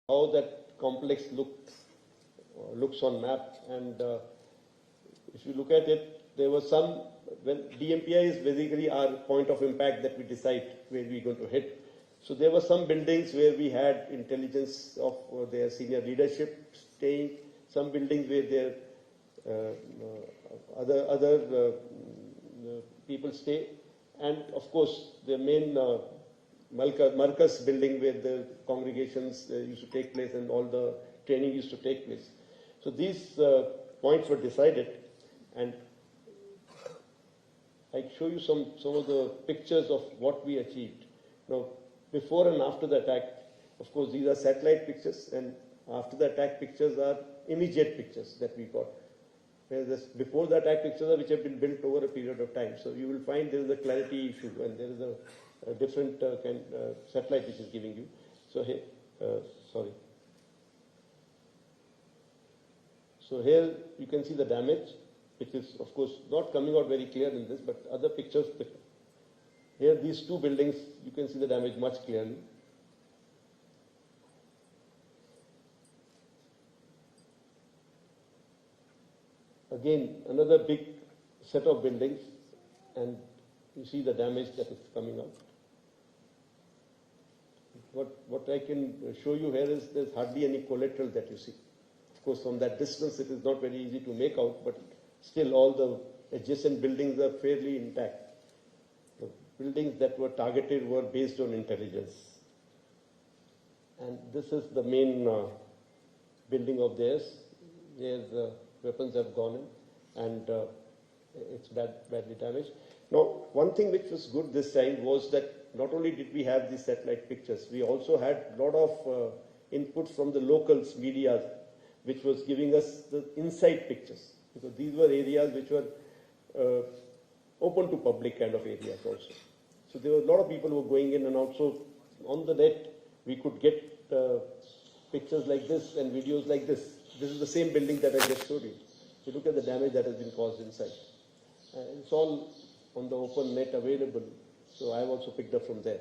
how that complex looks on map. And if you look at it, there was some, when DMPI is basically our point of impact that we decide where we're going to hit. So there were some buildings where we had intelligence of their senior leadership staying, some buildings where their other people stay, and of course the main Marcus building where the congregations used to take place and all the training used to take place. So these points were decided, and I show you some of the pictures of what we achieved. Now, before and after the attack, of course, these are satellite pictures, and after the attack pictures are immediate pictures that we got. Whereas before the attack pictures are which have been built over a period of time. So you will find there is a clarity issue, and there is a different satellite which is giving you. So here, sorry. So here you can see the damage, which is of course not coming out very clear in this, but other pictures. Here these two buildings, you can see the damage much clearly. Again, another big set of buildings, and you see the damage that is coming out. What I can show you here is there's hardly any collateral that you see. Of course, from that distance, it is not very easy to make out, but still all the adjacent buildings are fairly intact. The buildings that were targeted were based on intelligence. And this is the main building of theirs. There's weapons have gone in, and it's badly damaged. Now, one thing which was good this time was that not only did we have these satellite pictures, we also had a lot of input from the locals media, which was giving us the inside pictures, because these were areas which were open to public kind of areas also. So there were a lot of people who were going in and out. So on the net, we could get pictures like this and videos like this. This is the same building that I just showed you. So look at the damage that has been caused inside. It's all on the open net available. So I've also picked up from there.